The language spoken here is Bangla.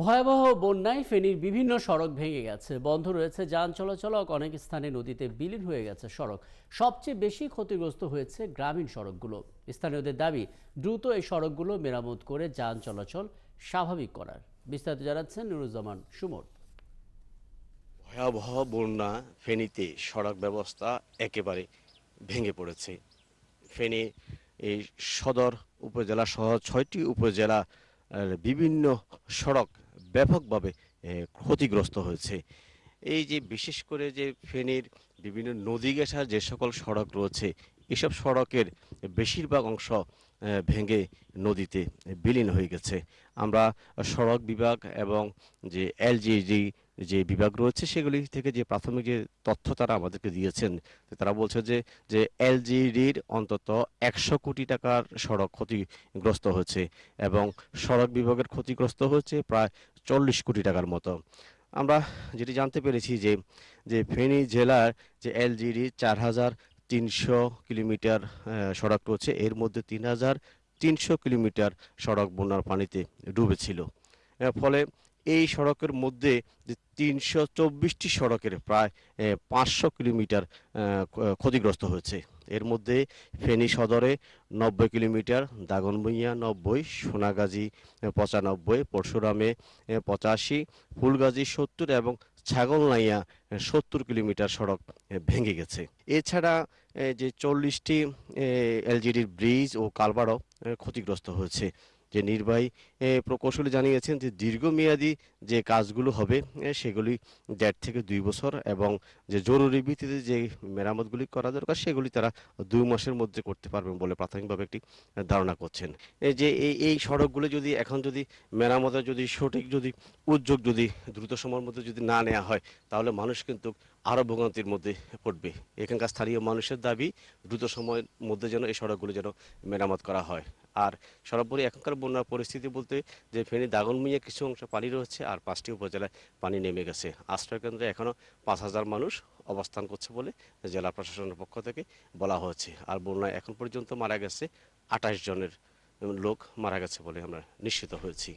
ভয়াবহ বন্যায় ফেনীর বিভিন্ন সড়ক ভেঙে গেছে, বন্ধ রয়েছে যান চলাচল, অনেক স্থানে নদীতে বিলীন হয়ে গেছে সড়ক। সবচেয়ে বেশি ক্ষতিগ্রস্ত হয়েছে গ্রামীণ সড়কগুলো। স্থানীয়দের দাবি দ্রুত এই সড়কগুলো মেরামত করে যান চলাচল স্বাভাবিক করার। বিস্তারিত জানাচ্ছেন নুরুজ্জামান সুমন। ভয়াবহ বন্যা ফেনীতে সড়ক ব্যবস্থা একেবারে ভেঙে পড়েছে। ফেনী এই সদর উপজেলা সহ 6টি উপজেলা বিভিন্ন সড়ক ব্যাপকভাবে ক্ষতিগ্রস্ত হয়েছে। এই যে বিশেষ করে যে ফেনীর বিভিন্ন নদী ঘেঁষা যে সকল সড়ক রয়েছে, এসব সড়কের বেশিরভাগ অংশ ভেঙে নদীতে বিলীন হয়ে গেছে। আমরা সড়ক বিভাগ এবং যে এলজিডি যে বিভাগ রয়েছে সেগুলি থেকে যে প্রাথমিক যে তথ্য তারা আমাদেরকে দিয়েছেন, তারা বলছে যে যে এলজিডির অন্তত 100 কোটি টাকার সড়ক ক্ষতিগ্রস্ত হয়েছে এবং সড়ক বিভাগের ক্ষতিগ্রস্ত হয়েছে প্রায় 40 কোটি টাকার মতো। আমরা যেটি জানতে পেরেছি যে যে ফেনী জেলার যে এলজিডি 4,300 কিলোমিটার সড়ক রয়েছে, এর মধ্যে 3,300 কিলোমিটার সড়ক বন্যার পানিতে ডুবেছিল। ফলে এই সড়কের মধ্যে যে 324টি সড়কের প্রায় 500 কিলোমিটার ক্ষতিগ্রস্ত হয়েছে। এর মধ্যে ফেনী সদরে 90 কিলোমিটার, দাগনভূঞা 90, সোনাগাজী 95, পরশুরামে 85, ফুলগাজী 70 এবং ছাগলনাইয়া 70 কিলোমিটার সড়ক ভেঙে গেছে। এছাড়া যে 40টি এলজিডির ব্রিজ ও কালভার্টও ক্ষতিগ্রস্ত হয়েছে। যে নির্বাহী প্রকৌশলী জানিয়েছেন যে দীর্ঘমেয়াদী যে কাজগুলো হবে সেগুলি 1.5 থেকে 2 বছর, এবং যে জরুরি ভিত্তিতে যে মেরামতগুলি করা দরকার সেগুলি তারা 2 মাসের মধ্যে করতে পারবেন বলে প্রাথমিকভাবে একটি ধারণা করছেন। এই যে এই সড়কগুলো যদি এখন যদি মেরামতের যদি সঠিক যদি উদ্যোগ যদি দ্রুত সময়ের মধ্যে যদি না নেওয়া হয়, তাহলে মানুষ কিন্তু আরও ভোগান্তির মধ্যে পড়বে। এখানকার স্থানীয় মানুষের দাবি দ্রুত সময়ের মধ্যে যেন এই সড়কগুলো যেন মেরামত করা হয়। আর সর্বোপরি এখনকার বন্যার পরিস্থিতি বলতে যে ফেনী দাগনভূঞা কিছু অংশ পানি রয়েছে, আর 5টি উপজেলায় পানি নেমে গেছে। আশ্রয়কেন্দ্রে এখনও 5,000 মানুষ অবস্থান করছে বলে জেলা প্রশাসনের পক্ষ থেকে বলা হয়েছে। আর বন্যায় এখন পর্যন্ত মারা গেছে 28 জনের লোক মারা গেছে বলে আমরা নিশ্চিত হয়েছি।